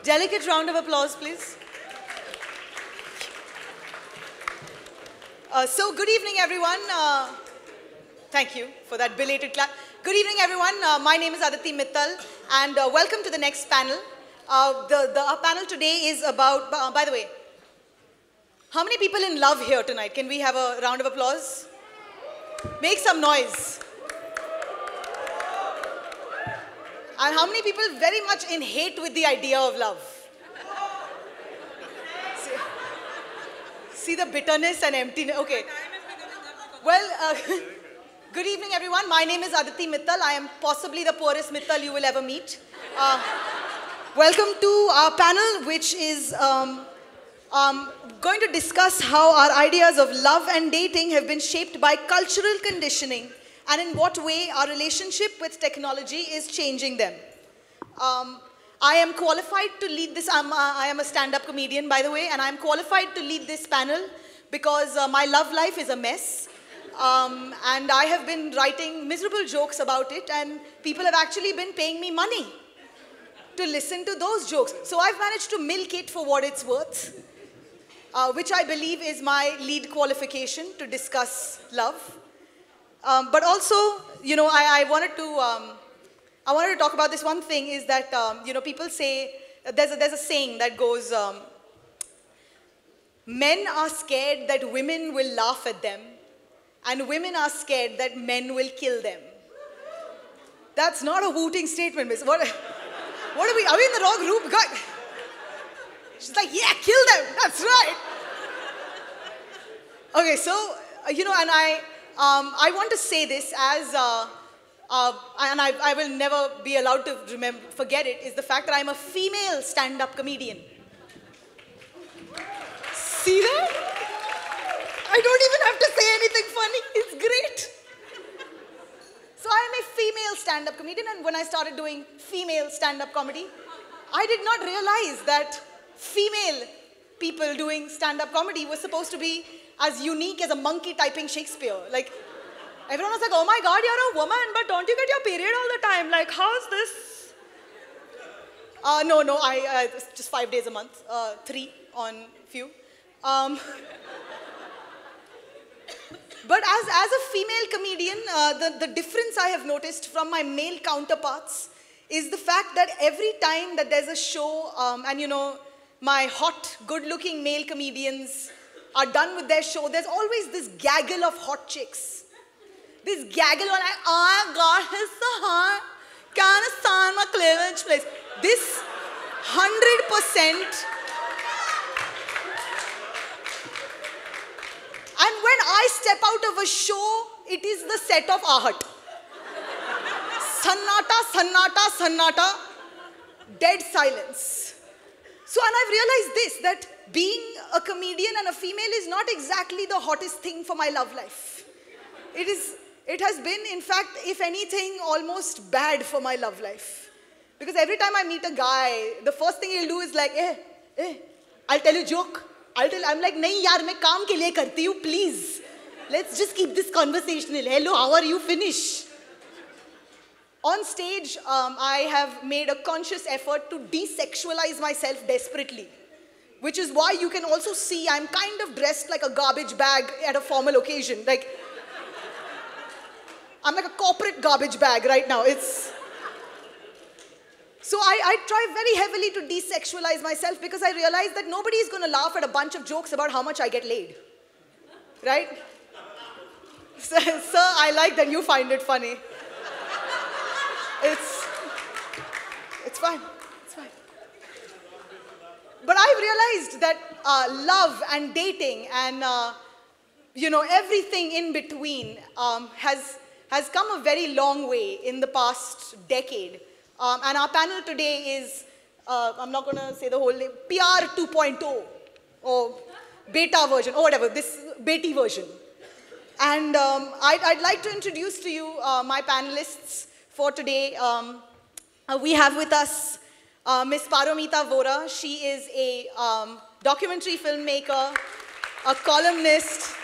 Delicate round of applause, please. So good evening, everyone. Thank you for that belated clap. Good evening, everyone. My name is Aditi Mittal, and welcome to the next panel. Our panel today is about, by the way, how many people in love here tonight? Can we have a round of applause? Make some noise. And how many people very much in hate with the idea of love? See the bitterness and emptiness. Okay. Well, good evening, everyone. My name is Aditi Mittal. I am possibly the poorest Mittal you will ever meet. Welcome to our panel, which is going to discuss how our ideas of love and dating have been shaped by cultural conditioning and in what way our relationship with technology is changing them. I am qualified to lead this. I am a stand-up comedian, by the way, and I'm qualified to lead this panel because my love life is a mess. And I have been writing miserable jokes about it, and people have actually been paying me money to listen to those jokes. So I've managed to milk it for what it's worth, which I believe is my lead qualification to discuss love. But also, you know, I wanted to talk about this one thing is that, you know, people say, there's a saying that goes, men are scared that women will laugh at them, and women are scared that men will kill them. That's not a hooting statement, miss. What are we in the wrong group? God. She's like, yeah, kill them, that's right. Okay, so, you know, and I want to say this as, and I will never be allowed to forget it, is the fact that I'm a female stand-up comedian. See that? I don't even have to say anything funny. It's great. So I'm a female stand-up comedian, and when I started doing female stand-up comedy, I did not realize that female people doing stand-up comedy was supposed to be as unique as a monkey typing Shakespeare. Like, everyone was like, oh my God, you're a woman, but don't you get your period all the time? Like, how's this? No, just 5 days a month, 3 on few. But as a female comedian, the difference I have noticed from my male counterparts is the fact that every time that there's a show, and you know, my hot, good-looking male comedians are done with their show, there's always this gaggle of hot chicks. This gaggle of like, oh God, he's so hot. Can I sign my cleavage, please? This 100%. And when I step out of a show, it is the set of Ahat. Sannata, sannata, sannata, dead silence. So, and I've realized this, that being a comedian and a female is not exactly the hottest thing for my love life. It has been, in fact, if anything, almost bad for my love life. Because every time I meet a guy, the first thing he'll do is like, I'll tell you a joke. I'm like, nahi yaar, main kaam ke liye karti hu, please. Let's just keep this conversational. Hello, how are you? Finish. On stage, I have made a conscious effort to desexualize myself desperately. Which is why you can also see I'm kind of dressed like a garbage bag at a formal occasion. Like, I'm like a corporate garbage bag right now. So I try very heavily to desexualize myself because I realize that nobody is going to laugh at a bunch of jokes about how much I get laid. Right? So I like that you find it funny. It's fine. It's fine. But I've realized that love and dating and, you know, everything in between has come a very long way in the past decade. And our panel today is, I'm not going to say the whole name, PR 2.0 or beta version or whatever, this Beti version. And I'd like to introduce to you my panelists for today. We have with us Ms. Paromita Vohra. She is a documentary filmmaker, a columnist,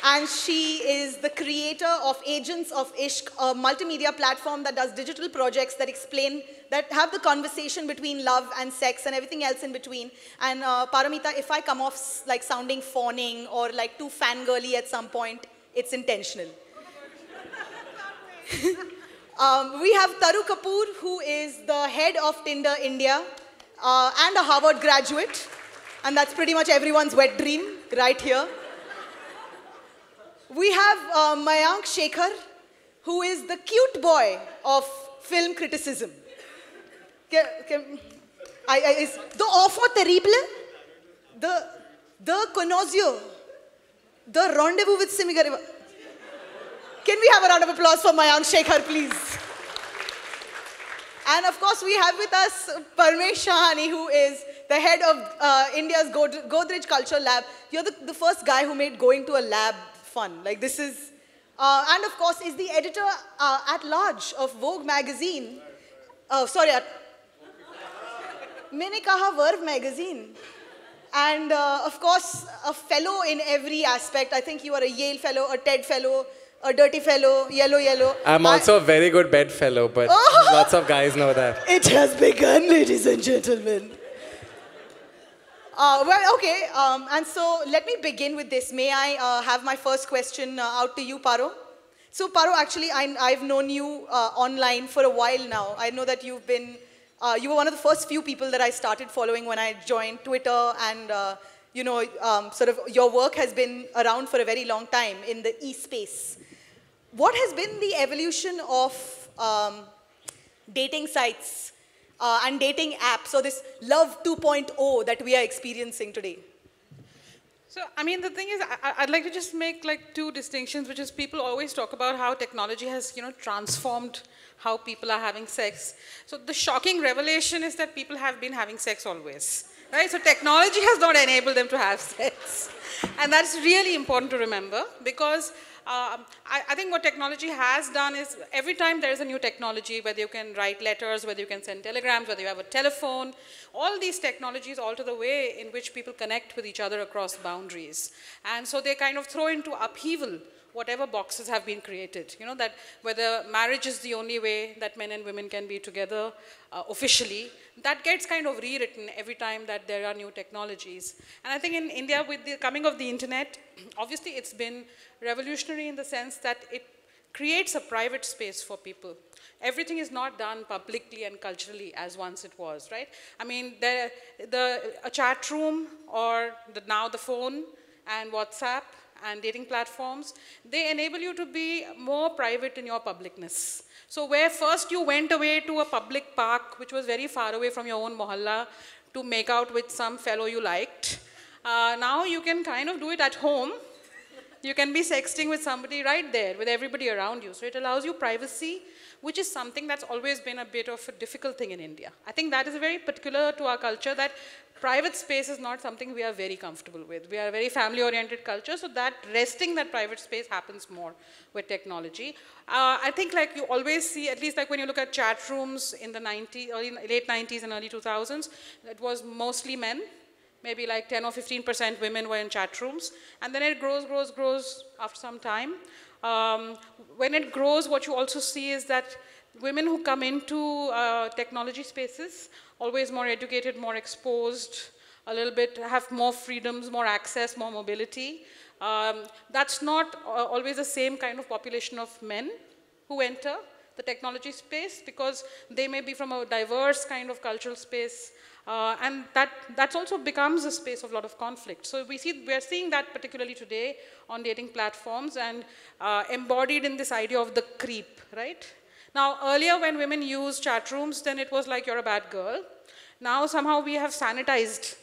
And she is the creator of Agents of Ishq, a multimedia platform that does digital projects that explain, that have the conversation between love and sex and everything else in between. And Paromita, if I come off like sounding fawning or like too fangirly at some point, it's intentional. We have Taru Kapoor, who is the head of Tinder India and a Harvard graduate. And that's pretty much everyone's wet dream right here. We have Mayank Shekhar, who is the cute boy of film criticism. The enfant terrible, the connoisseur, the rendezvous with Simigareva. Can we have a round of applause for Mayank Shekhar, please? And of course, we have with us Parmesh Shahani, who is the head of India's Godrej Culture Lab. You're the first guy who made going to a lab fun. Like this is, and of course, is the editor at large of Vogue magazine. मैंने कहा Verve magazine. And of course, a fellow in every aspect. I think you are a Yale fellow, a TED fellow, a dirty fellow, yellow. I'm also a very good bed fellow, but lots of guys know that. It has begun, ladies and gentlemen. Well, okay, and so let me begin with this. May I have my first question out to you, Paro? So, Paro, actually, I've known you online for a while now. I know that you've been, you were one of the first few people that I started following when I joined Twitter, and you know, sort of your work has been around for a very long time in the e-space. What has been the evolution of dating sites and dating apps, or this love 2.0 that we are experiencing today? So, I mean, the thing is, I'd like to just make like two distinctions, which is people always talk about how technology has, you know, transformed how people are having sex. So the shocking revelation is that people have been having sex always, right? So technology has not enabled them to have sex. And that's really important to remember, because I think what technology has done is every time there is a new technology, whether you can write letters, whether you can send telegrams, whether you have a telephone, all these technologies alter the way in which people connect with each other across boundaries. And so they kind of throw into upheaval whatever boxes have been created. You know, that whether marriage is the only way that men and women can be together officially, that gets kind of rewritten every time that there are new technologies. And I think in India, with the coming of the internet, obviously it's been revolutionary in the sense that it creates a private space for people. Everything is not done publicly and culturally as once it was, right? I mean, a chat room or now the phone and WhatsApp and dating platforms, they enable you to be more private in your publicness. So where first you went away to a public park, which was very far away from your own mohalla, to make out with some fellow you liked, now you can kind of do it at home. You can be sexting with somebody right there, with everybody around you. So it allows you privacy, which is something that's always been a bit of a difficult thing in India. I think that is very particular to our culture, that private space is not something we are very comfortable with. We are a very family-oriented culture, so that resting that private space happens more with technology. I think like you always see, at least like when you look at chat rooms in the late 90s and early 2000s, it was mostly men. Maybe like 10 or 15% women were in chat rooms. And then it grows after some time. When it grows, what you also see is that women who come into technology spaces, always more educated, more exposed, a little bit, have more freedoms, more access, more mobility. That's not always the same kind of population of men who enter the technology space, because they may be from a diverse kind of cultural space. And that also becomes a space of a lot of conflict. So we are seeing that particularly today on dating platforms, and embodied in this idea of the creep, right? Now, earlier when women used chat rooms, then it was like you're a bad girl. Now somehow we have sanitized,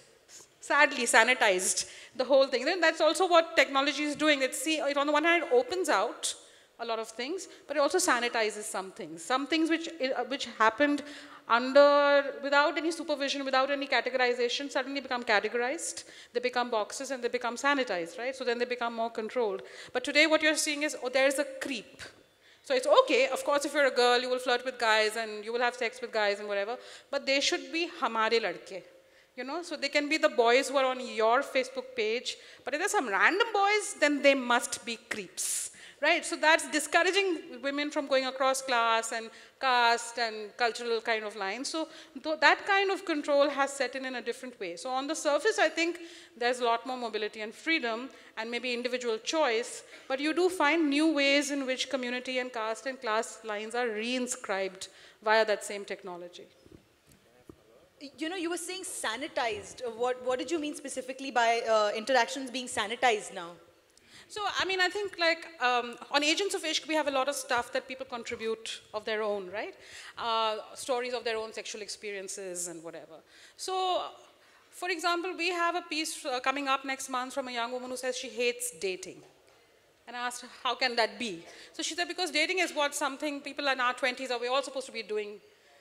sadly sanitized the whole thing. Then that's also what technology is doing. It on the one hand, it opens out a lot of things, but it also sanitizes some things. Some things which happened without any supervision, without any categorization, suddenly become categorized. They become boxes and they become sanitized, right? So then they become more controlled. But today what you're seeing is, there's a creep. So it's okay, of course, if you're a girl, you will flirt with guys and you will have sex with guys and whatever, but they should be hamare ladke. You know, so they can be the boys who are on your Facebook page, but if there's some random boys, then they must be creeps, right? So that's discouraging women from going across class and caste and cultural kind of lines. So that kind of control has set in a different way. So on the surface, I think there's a lot more mobility and freedom and maybe individual choice, but you do find new ways in which community and caste and class lines are reinscribed via that same technology. You know, you were saying sanitized. What did you mean specifically by interactions being sanitized now? So, I mean, I think like on Agents of Ishq, we have a lot of stuff that people contribute of their own, right? Stories of their own sexual experiences and whatever. So, for example, we have a piece coming up next month from a young woman who says she hates dating. And I asked her, how can that be? So she said, because dating is what something people in our 20s are, we're all supposed to be doing,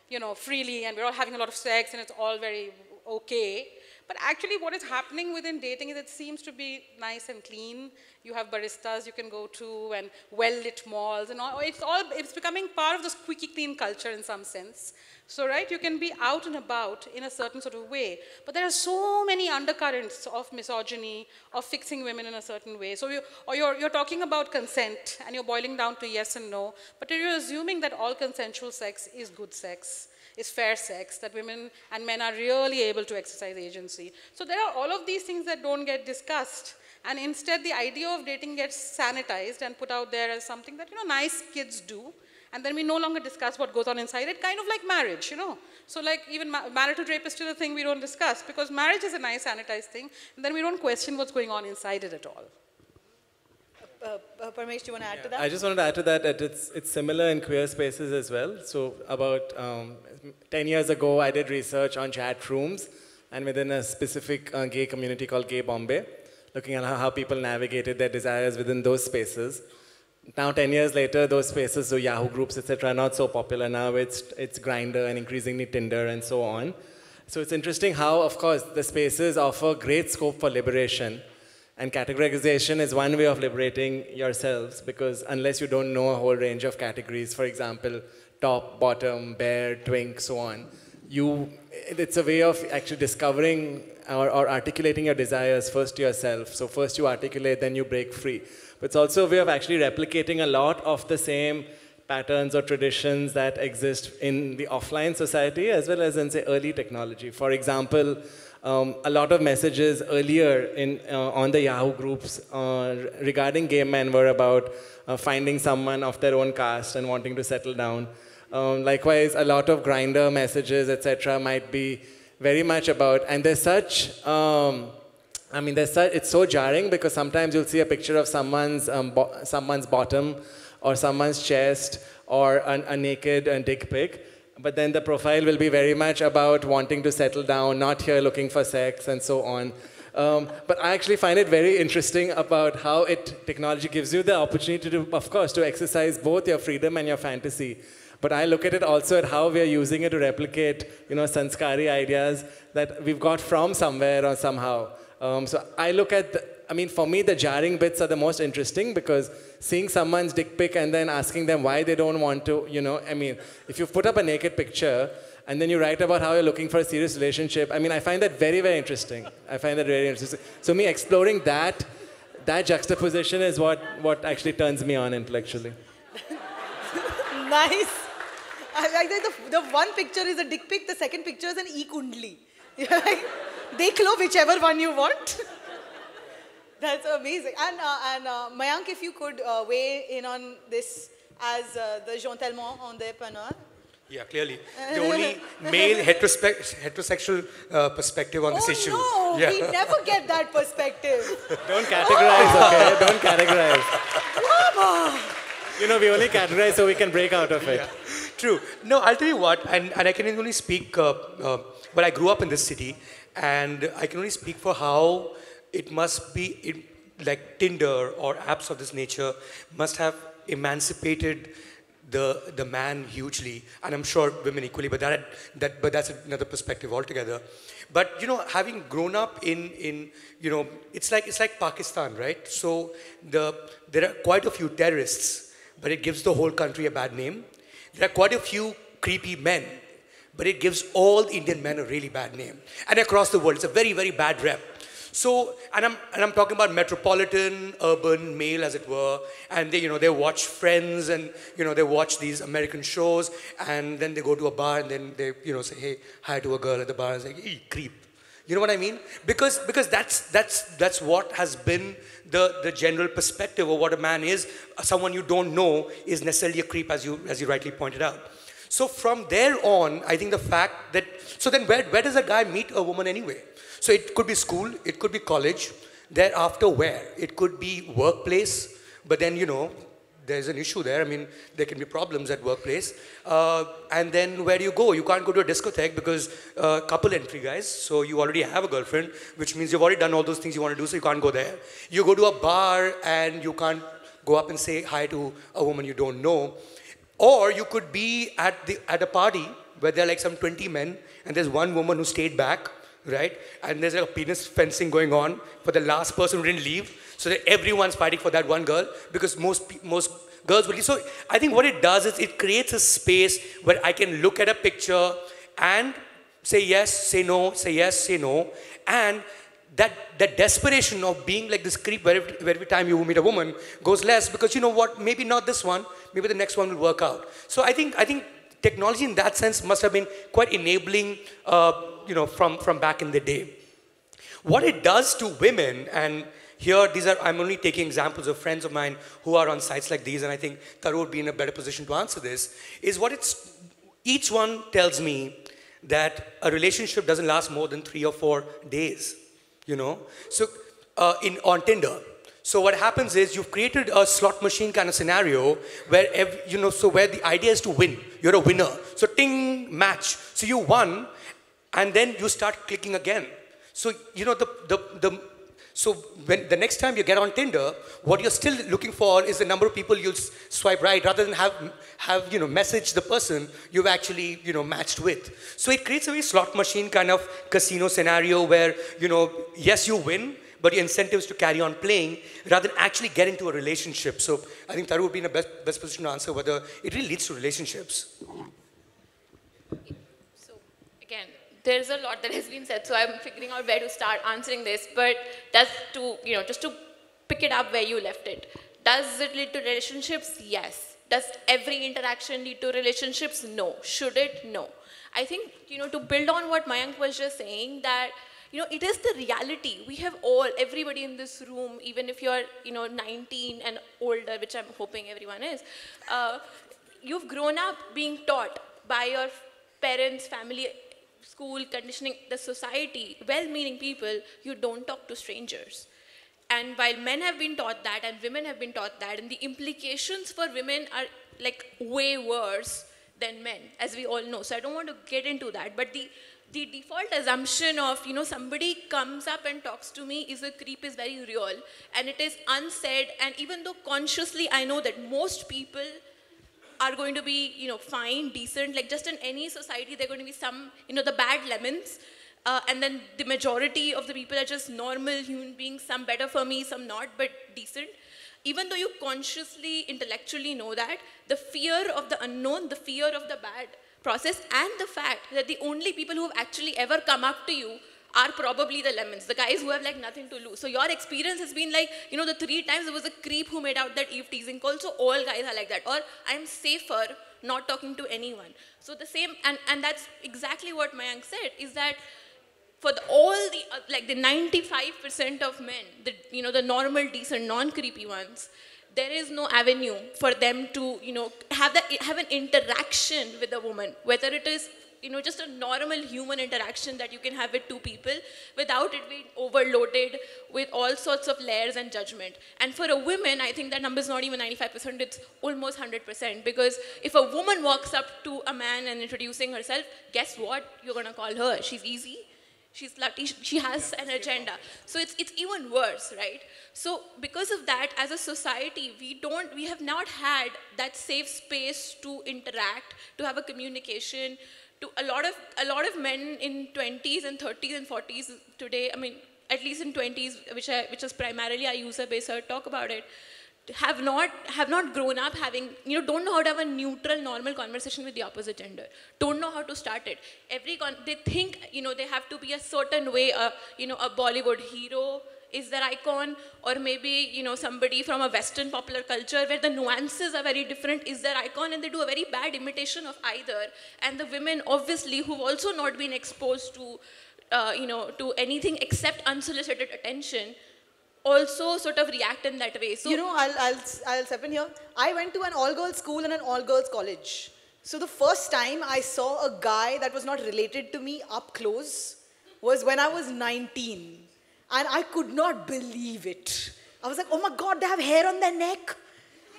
you know, freely, and we're all having a lot of sex, and it's all very okay. But actually what is happening within dating is it seems to be nice and clean. You have baristas you can go to and well-lit malls and all. It's becoming part of the squeaky clean culture in some sense. So, right, you can be out and about in a certain sort of way. But there are so many undercurrents of misogyny, of fixing women in a certain way. So you're talking about consent and you're boiling down to yes and no. But you're assuming that all consensual sex is good sex, is fair sex, that women and men are really able to exercise agency. So there are all of these things that don't get discussed. And instead, the idea of dating gets sanitized and put out there as something that, you know, nice kids do. And then we no longer discuss what goes on inside it, kind of like marriage, you know. So like even marital rape is still a thing we don't discuss because marriage is a nice sanitized thing. And then we don't question what's going on inside it at all. Parmesh, do you want to add to that? I just wanted to add to that it's similar in queer spaces as well. So about 10 years ago, I did research on chat rooms and within a specific gay community called Gay Bombay, looking at how people navigated their desires within those spaces. Now 10 years later, those spaces, so Yahoo groups, etc., are not so popular. Now it's Grindr and increasingly Tinder and so on. So it's interesting how, of course, the spaces offer great scope for liberation. And categorization is one way of liberating yourselves because unless you don't know a whole range of categories, for example, top, bottom, bear, twink, so on, it's a way of actually discovering or articulating your desires first to yourself. So first you articulate, then you break free. But it's also a way of actually replicating a lot of the same patterns or traditions that exist in the offline society as well as in, say, early technology. For example, a lot of messages earlier on the Yahoo groups regarding gay men were about finding someone of their own caste and wanting to settle down. Likewise, a lot of Grindr messages, etc., might be very much about, and there's such, it's so jarring because sometimes you'll see a picture of someone's bottom or someone's chest or a naked dick pic. But then the profile will be very much about wanting to settle down, not here looking for sex, and so on. But I actually find it very interesting about how technology gives you the opportunity to, of course, to exercise both your freedom and your fantasy. But I look at it also at how we are using it to replicate, you know, sanskari ideas that we've got from somewhere or somehow. So I look at, for me, the jarring bits are the most interesting because seeing someone's dick pic and then asking them why they don't want to, if you put up a naked picture and then you write about how you're looking for a serious relationship, I find that very, very interesting. I find that very interesting. So me exploring that juxtaposition is what actually turns me on intellectually. Nice. I like that the one picture is a dick pic, the second picture is an e-kundli. You're like, dekh lo whichever one you want. That's amazing. And Mayank, if you could weigh in on this as the Jean Telmont on the panel. Yeah, clearly. The only male heterosexual perspective on this issue. Oh no, yeah. We never get that perspective. Don't categorize, okay? Don't categorize. Mama. You know, we only categorize so we can break out of it. Yeah. True. No, I'll tell you what, and I can only speak, I grew up in this city, and I can only speak for how it must be, like Tinder or apps of this nature must have emancipated the man hugely, and I'm sure women equally, but that's another perspective altogether. But you know, having grown up in it's like Pakistan, right? So there are quite a few terrorists, but it gives the whole country a bad name. There are quite a few creepy men, but it gives all Indian men a really bad name. And across the world, it's a very, very bad rep. So, and I'm talking about metropolitan, urban, male, as it were, and they, they watch Friends, and, they watch these American shows, and then they go to a bar, and then they, say, hey, hi to a girl at the bar, and say, hey, creep. You know what I mean? Because that's what has been the general perspective of what a man is. Someone you don't know is necessarily a creep, as you rightly pointed out. So from there on, I think the fact that, so then where does a guy meet a woman anyway? So it could be school, it could be college, thereafter where? It could be workplace, but then, there's an issue there. I mean, there can be problems at workplace. And then where do you go? You can't go to a discotheque because couple entry, guys. So you already have a girlfriend, which means you've already done all those things you want to do, so you can't go there. You go to a bar and you can't go up and say hi to a woman you don't know. Or you could be at a party where there are like some 20 men and there's one woman who stayed back, right? And there's a penis fencing going on for the last person who didn't leave. So that everyone's fighting for that one girl because most girls will leave. So I think what it does is it creates a space where I can look at a picture and say yes, say no, say yes, say no. And that desperation of being like this creep where every time you meet a woman goes less because you know what, maybe not this one, maybe the next one will work out. So I think technology in that sense must have been quite enabling, from back in the day. What it does to women, and here I'm only taking examples of friends of mine who are on sites like these, and I think Taru would be in a better position to answer this, is each one tells me that a relationship doesn't last more than 3 or 4 days, So on Tinder. So what happens is you've created a slot machine kind of scenario where, where the idea is to win. You're a winner. So ting, match. So you won, and then you start clicking again. So, so when the next time you get on Tinder, what you're still looking for is the number of people you'll swipe right rather than have message the person you've actually, matched with. So it creates a very slot machine kind of casino scenario where, yes, you win, but your incentive is to carry on playing rather than actually get into a relationship. So I think Taru would be in the best position to answer whether it really leads to relationships. So again, there's a lot that has been said, so I'm figuring out where to start answering this. But just to pick it up where you left it, does it lead to relationships? Yes. Does every interaction lead to relationships? No. Should it? No. I think, to build on what Mayank was just saying, that, it is the reality. We have everybody in this room, even if you're, 19 and older, which I'm hoping everyone is, you've grown up being taught by your parents, family, school, conditioning, the society, well-meaning people, you don't talk to strangers. And while men have been taught that and women have been taught that, and the implications for women are like way worse than men, as we all know. So I don't want to get into that, but the default assumption of, somebody comes up and talks to me is a creep is very real, and it is unsaid. And even though consciously I know that most people are going to be, fine, decent, like just in any society, there are going to be some, the bad lemons. And then the majority of the people are just normal human beings, some better for me, some not, but decent. Even though you consciously, intellectually know that, the fear of the unknown, the fear of the bad process, and the fact that the only people who have actually ever come up to you are probably the lemons, the guys who have like nothing to lose. So your experience has been like, the 3 times there was a creep who made out that Eve teasing call, so all guys are like that. Or I'm safer not talking to anyone. So the same, and that's exactly what Mayank said, is that for the 95% of men, the normal, decent, non-creepy ones, there is no avenue for them to, have an interaction with a woman, whether it is, just a normal human interaction that you can have with 2 people without it being overloaded with all sorts of layers and judgment. And for a woman, I think that number is not even 95%, it's almost 100%. Because if a woman walks up to a man and introducing herself, guess what you're gonna call her? She's easy. She's slutty, she has an agenda. So it's even worse, right? So because of that, as a society, we have not had that safe space to interact, to have a communication. To a lot of men in 20s and 30s and 40s today, I mean, at least in 20s, which is primarily our user base, I talk about it, have not grown up having, don't know how to have a neutral, normal conversation with the opposite gender, don't know how to start it. They think, they have to be a certain way, a Bollywood hero is their icon, or maybe, somebody from a Western popular culture where the nuances are very different is their icon, and they do a very bad imitation of either. And the women, obviously, who've also not been exposed to, to anything except unsolicited attention, also sort of react in that way. So, I'll step in here. I went to an all-girls school and an all-girls college. So the first time I saw a guy that was not related to me up close was when I was 19. And I could not believe it. I was like, oh my God, they have hair on their neck.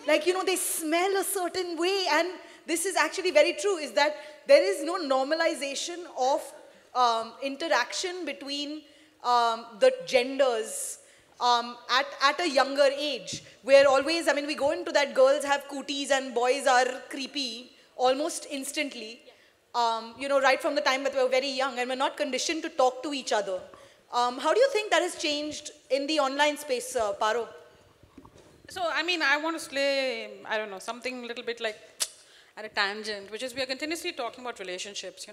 Like, they smell a certain way. And this is actually very true, is that there is no normalization of interaction between the genders at a younger age. Where always, we go into that girls have cooties and boys are creepy almost instantly. Right from the time that we're very young, and we're not conditioned to talk to each other. How do you think that has changed in the online space, Paro? So, I want to say, something a little bit like at a tangent, which is we are continuously talking about relationships,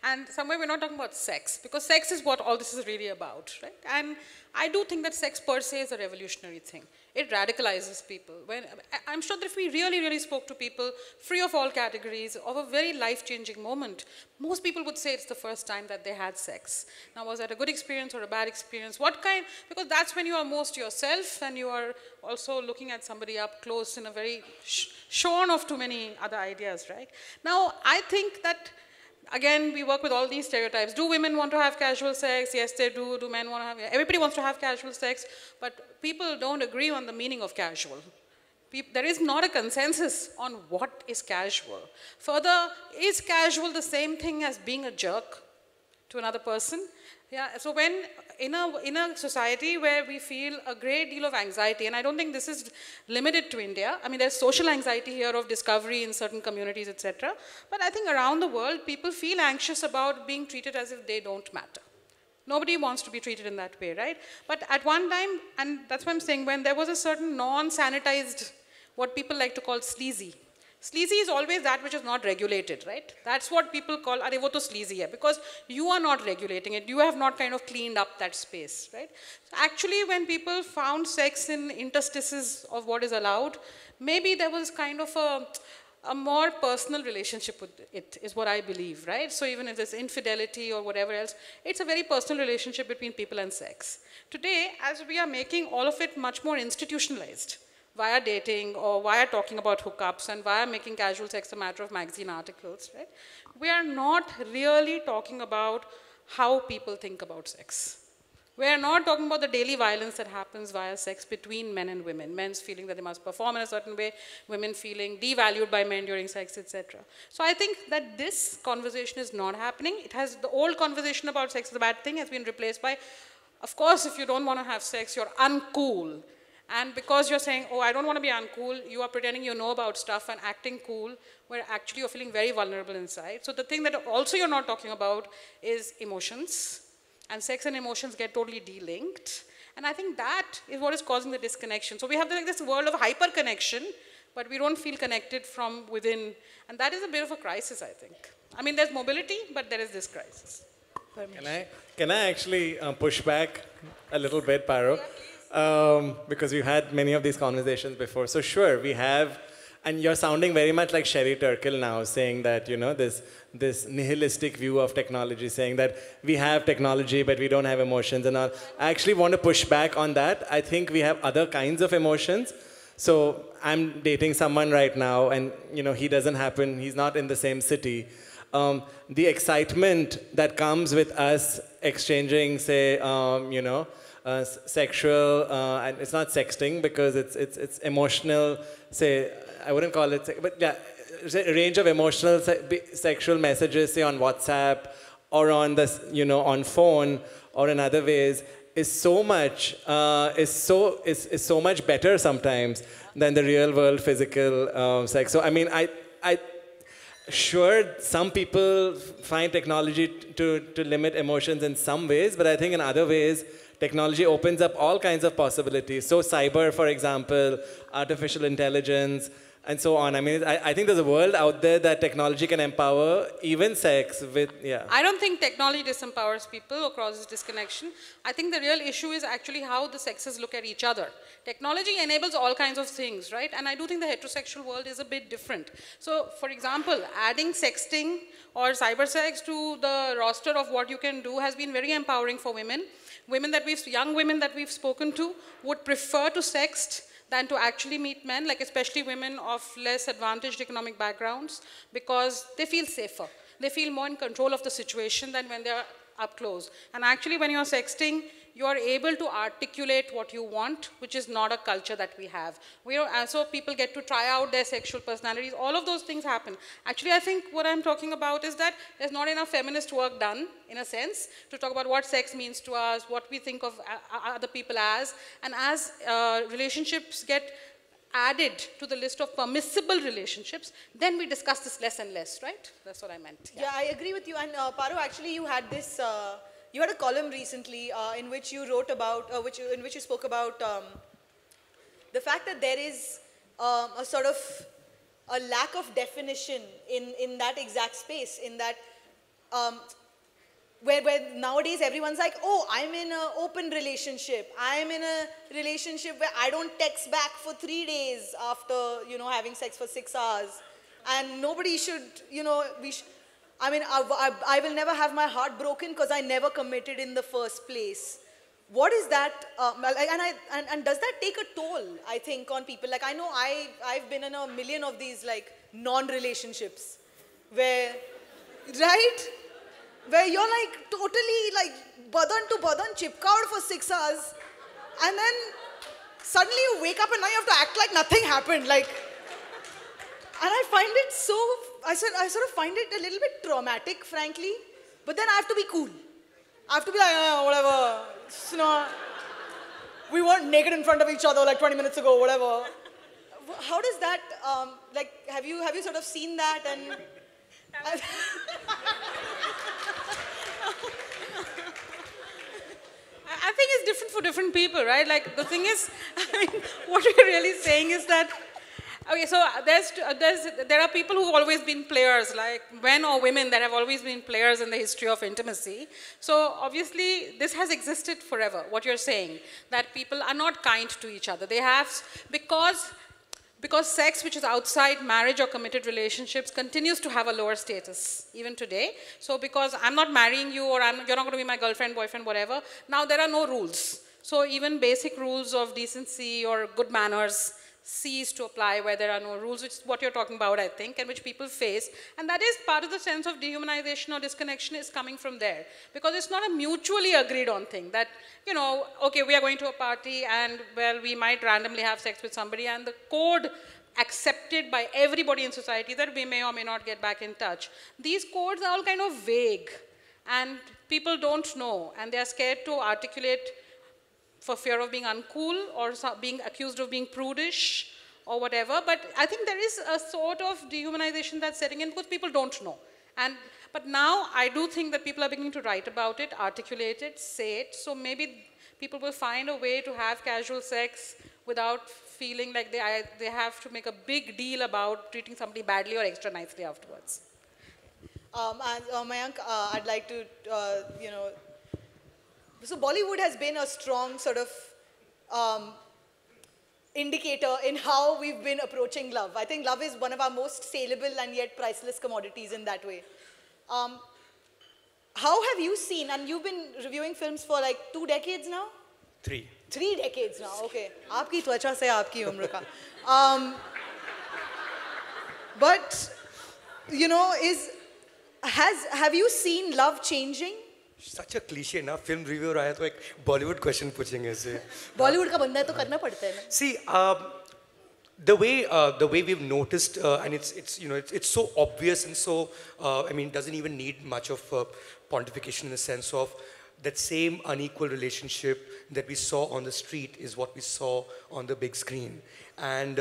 and somewhere we're not talking about sex, because sex is what all this is really about, right? And I do think that sex per se is a revolutionary thing. It radicalizes people. I'm sure that if we really, really spoke to people free of all categories of a very life-changing moment, most people would say it's the first time that they had sex. Now, was that a good experience or a bad experience? What kind? Because that's when you are most yourself, and you are also looking at somebody up close in a very shorn of too many other ideas, right? Now, I think that, again, we work with all these stereotypes. Do women want to have casual sex? Yes, they do. Do men want to have? Everybody wants to have casual sex, but people don't agree on the meaning of casual. There is not a consensus on what is casual. Further, is casual the same thing as being a jerk to another person? Yeah, so when in a society where we feel a great deal of anxiety, and I don't think this is limited to India. There's social anxiety here of discovery in certain communities, etc. But I think around the world, people feel anxious about being treated as if they don't matter. Nobody wants to be treated in that way, right? But at one time, and that's what I'm saying, when there was a certain non-sanitized, what people like to call sleazy. Sleazy is always that which is not regulated, right? That's what people call, "Are wo to sleazy hai," because you are not regulating it. You have not kind of cleaned up that space, right? So actually, when people found sex in interstices of what is allowed, maybe there was kind of a more personal relationship with it, is what I believe, right? So even if there's infidelity or whatever else, it's a very personal relationship between people and sex. Today, as we are making all of it much more institutionalized, via dating or via talking about hookups and via making casual sex a matter of magazine articles, right? We are not really talking about how people think about sex. We are not talking about the daily violence that happens via sex between men and women. Men's feeling that they must perform in a certain way, women feeling devalued by men during sex, etc. So I think that this conversation is not happening. The old conversation about sex is a bad thing has been replaced by, of course, if you don't want to have sex, you're uncool. And because you're saying, oh, I don't want to be uncool, you are pretending you know about stuff and acting cool, where actually you're feeling very vulnerable inside. So the thing that also you're not talking about is emotions. And sex and emotions get totally de-linked. And I think that is what is causing the disconnection. So we have this world of hyper-connection, but we don't feel connected from within. And that is a bit of a crisis, I think. There's mobility, but there is this crisis. Can I actually push back a little bit, Paro? Because we've had many of these conversations before. So sure, we have, and you're sounding very much like Sherry Turkle now, saying that, this nihilistic view of technology, saying that we have technology, but we don't have emotions and all. I actually want to push back on that. I think we have other kinds of emotions. So I'm dating someone right now, and, he doesn't happen, he's not in the same city. The excitement that comes with us exchanging, say, sexual, and it's not sexting because it's emotional, say, I wouldn't call it, but yeah, a range of emotional sexual messages, say on WhatsApp or on on phone or in other ways, is so much better sometimes than the real world physical sex. So I sure, some people find technology to limit emotions in some ways, but I think in other ways, technology opens up all kinds of possibilities. So cyber, for example, artificial intelligence, and so on. I mean, I think there's a world out there that technology can empower even sex with, yeah. I don't think technology disempowers people or causes disconnection. I think the real issue is actually how the sexes look at each other. Technology enables all kinds of things, right? And I do think the heterosexual world is a bit different. So, for example, adding sexting or cybersex to the roster of what you can do has been very empowering for women. Young women that we've spoken to would prefer to sext than to actually meet men, like especially women of less advantaged economic backgrounds, because they feel safer. They feel more in control of the situation than when they're up close. And actually when you're sexting, you are able to articulate what you want, which is not a culture that we have. So people get to try out their sexual personalities. All of those things happen. Actually, I think what I'm talking about is that there's not enough feminist work done, in a sense, to talk about what sex means to us, what we think of other people as. And as relationships get added to the list of permissible relationships, then we discuss this less and less, right? That's what I meant. Yeah, I agree with you. And Paru, actually, you had this. You had a column recently in which you wrote about, in which you spoke about the fact that there is a sort of a lack of definition in that exact space, in that where nowadays everyone's like, oh, I'm in an open relationship. I'm in a relationship where I don't text back for 3 days after, having sex for 6 hours. And nobody should, I mean, I will never have my heart broken because I never committed in the first place. What is that? And does that take a toll, I think, on people? Like, I know I've been in a million of these, like, non-relationships where, right? Where you're, like, totally, like, badan to badan chipkawed for 6 hours. And then suddenly you wake up and now you have to act like nothing happened. Like, and I find it so, I sort of find it a little bit traumatic, frankly. But then I have to be cool. I have to be like, whatever. We weren't naked in front of each other like 20 minutes ago, whatever. How does that, like, have you sort of seen that? And I think it's different for different people, right? Like, the thing is, I mean, what we're really saying is that, okay, so there are people who've always been players, like men or women that have always been players in the history of intimacy. So obviously, this has existed forever, what you're saying, that people are not kind to each other. They have, because sex, which is outside marriage or committed relationships, continues to have a lower status, even today. So because I'm not marrying you, or you're not going to be my girlfriend, boyfriend, whatever, now there are no rules. So even basic rules of decency or good manners cease to apply where there are no rules, which is what you're talking about, I think, and which people face. And that is part of the sense of dehumanization or disconnection is coming from there. Because it's not a mutually agreed on thing that, okay, we are going to a party and, well, we might randomly have sex with somebody, and the code accepted by everybody in society that we may or may not get back in touch. These codes are all kind of vague, and people don't know, and they are scared to articulate for fear of being uncool or being accused of being prudish or whatever. But I think there is a sort of dehumanization that's setting in because people don't know. But now I do think that people are beginning to write about it, articulate it, say it. So maybe people will find a way to have casual sex without feeling like they have to make a big deal about treating somebody badly or extra nicely afterwards. Mayank, I'd like to, so Bollywood has been a strong sort of indicator in how we've been approaching love. I think love is one of our most saleable and yet priceless commodities in that way. How have you seen, and you've been reviewing films for like 2 decades now? 3. 3 decades now, okay. Aapki twacha se aapki umr ka. But, have you seen love changing? Such a cliche ना film reviewer आया तो एक Bollywood question पूछेंगे ऐसे. Bollywood का बंदा है तो करना पड़ता है ना. See, the way we've noticed, and it's so obvious and so, I mean, doesn't even need much of pontification in the sense of that same unequal relationship that we saw on the street is what we saw on the big screen. And,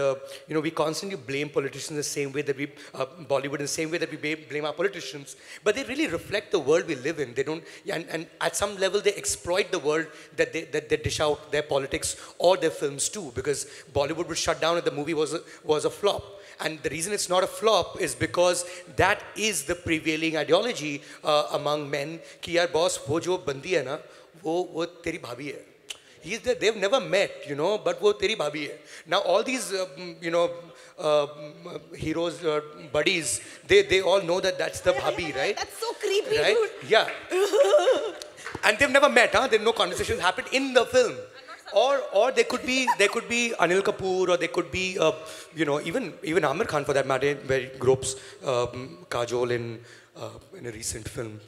we constantly blame politicians the same way that Bollywood in the same way that we blame our politicians, but they really reflect the world we live in. They don't, and at some level they exploit the world that they dish out their politics or their films too, because Bollywood was shut down if the movie was a flop. And the reason it's not a flop is because that is the prevailing ideology among men, कि यार boss, वो जो बंदी है ना, वो तेरी भाभी है. They've never met, but वो तेरी भाभी है. Now all these, heroes, buddies, they all know that that's the bhabhi, right? That's so creepy, right? dude. Yeah. And they've never met, huh? There no conversations happened in the film. Or they could be Anil Kapoor, or they could be even Amir Khan for that matter, where he gropes Kajol in a recent film.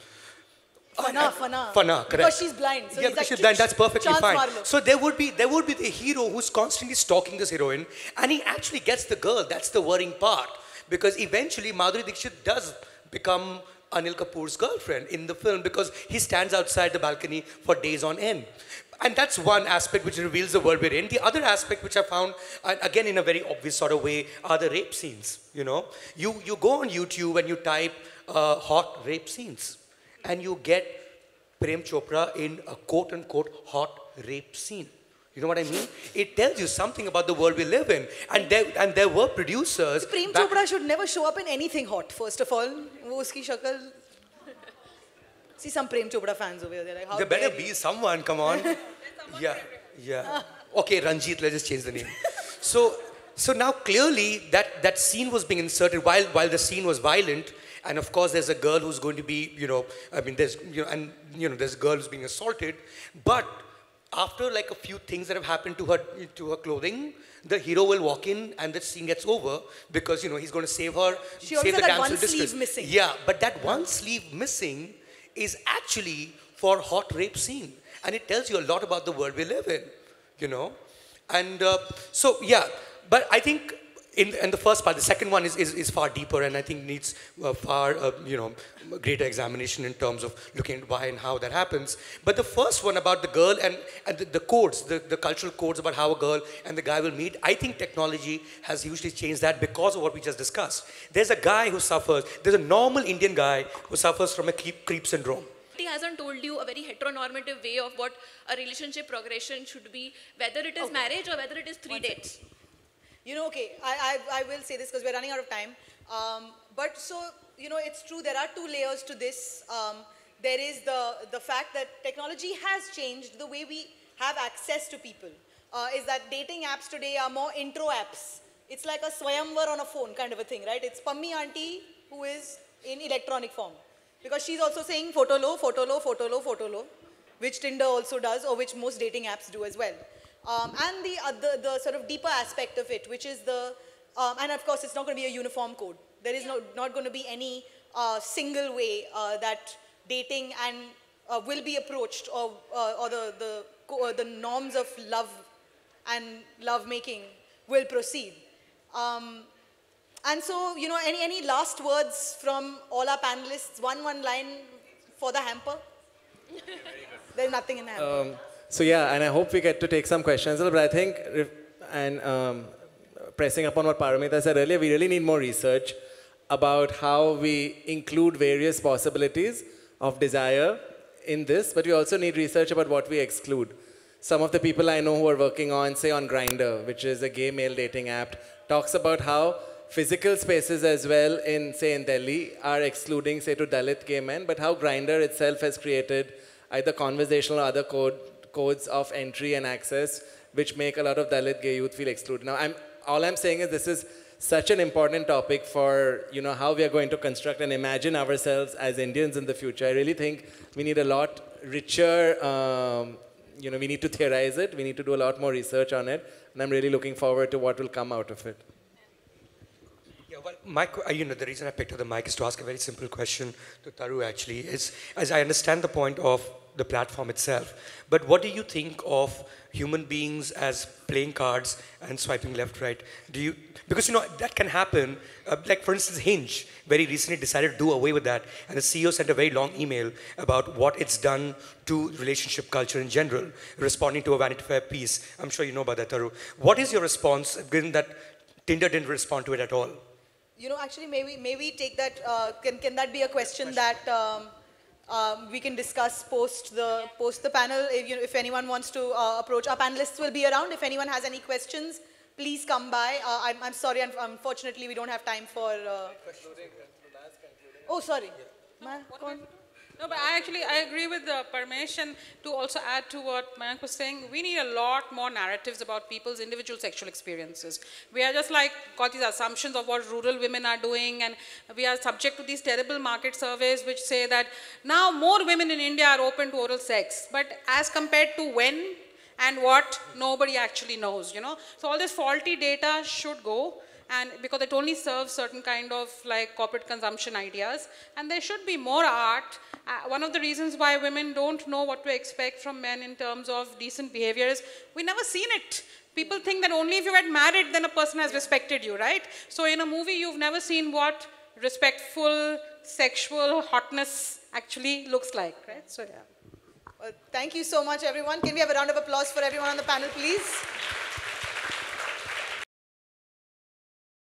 Fana, correct. Because she's blind. So yeah, because she's blind, that's perfectly chance fine. Marlo. So there would be the hero who's constantly stalking this heroine, and he actually gets the girl. That's the worrying part, because eventually Madhuri Dixit does become Anil Kapoor's girlfriend in the film, because he stands outside the balcony for days on end. And that's one aspect which reveals the world we're in. The other aspect which I found, again in a very obvious sort of way, are the rape scenes. You go on YouTube and you type hot rape scenes, and you get Prem Chopra in a quote-unquote hot rape scene. You know what I mean? It tells you something about the world we live in. And there were producers... Prem Chopra should never show up in anything hot, first of all. Wo uski shakal... See some Prem Chopra fans over there. Like, how there better be someone, come on. Yeah. Okay, Ranjit, let's just change the name. So now clearly that scene was being inserted while the scene was violent. And of course, there's a girl who's going to be, there's a girl who's being assaulted. But after like a few things that have happened to her clothing, the hero will walk in and the scene gets over, because, he's going to save her, save the damsel in distress. Sleeve missing. Yeah, but that one sleeve missing is actually for hot rape scene. And it tells you a lot about the world we live in, And but I think in the first part, the second one is far deeper, and I think needs far greater examination in terms of looking at why and how that happens. But the first one about the girl and the codes, the cultural codes about how a girl and the guy will meet, I think technology has hugely changed that because of what we just discussed. There's a guy who suffers, there's a normal Indian guy who suffers from a creep syndrome. He hasn't told you a very heteronormative way of what a relationship progression should be, whether it is marriage or whether it is three dates. I will say this because we're running out of time. But so, it's true, there are two layers to this. There is the fact that technology has changed the way we have access to people. Is that dating apps today are more intro apps. It's like a swayamvar on a phone kind of a thing, right? It's Pammi auntie who is in electronic form. Because she's also saying photo lo, photo lo, photo lo, photo lo, which Tinder also does, or which most dating apps do as well. And the sort of deeper aspect of it, which is and of course it's not going to be a uniform code. There is not going to be any single way that dating and will be approached, or the norms of love and love making will proceed. And so, any last words from all our panelists? One line for the hamper? There's nothing in the hamper. And I hope we get to take some questions, but I think, pressing upon what Paromita said earlier, we really need more research about how we include various possibilities of desire in this, but we also need research about what we exclude. Some of the people I know who are working on, say on Grindr, which is a gay male dating app, talks about how physical spaces as well in Delhi are excluding, say, to Dalit gay men, but how Grindr itself has created either conversational or other codes of entry and access which make a lot of Dalit gay youth feel excluded. Now, all I'm saying is this is such an important topic for, how we are going to construct and imagine ourselves as Indians in the future. I really think we need a lot richer, we need to theorize it, we need to do a lot more research on it, and I'm really looking forward to what will come out of it. Yeah, Well, the reason I picked up the mic is to ask a very simple question to Taru actually, is as I understand the point of the platform itself, but what do you think of human beings as playing cards and swiping left, right? Because that can happen, like for instance Hinge very recently decided to do away with that, and the CEO sent a very long email about what it's done to relationship culture in general, responding to a Vanity Fair piece. I'm sure you know about that, Taru. What is your response, given that Tinder didn't respond to it at all? Actually, may we take that, can that be a question that we can discuss post the panel? If anyone wants to approach, our panelists will be around. If anyone has any questions, please come by. I'm sorry, unfortunately, we don't have time for... Oh, sorry. No, but I agree with Parmesh, and to also add to what Mayank was saying, we need a lot more narratives about people's individual sexual experiences. We are just got these assumptions of what rural women are doing, and we are subject to these terrible market surveys which say that now more women in India are open to oral sex, but as compared to when and what, nobody actually knows, So all this faulty data should go. And because it only serves certain kind of corporate consumption ideas, and there should be more art. One of the reasons why women don't know what to expect from men in terms of decent behavior is we never seen it. People think that only if you get married then a person has respected you, right? So in a movie you've never seen what respectful sexual hotness actually looks like, right? So yeah. Thank you so much, everyone. Can we have a round of applause for everyone on the panel, please?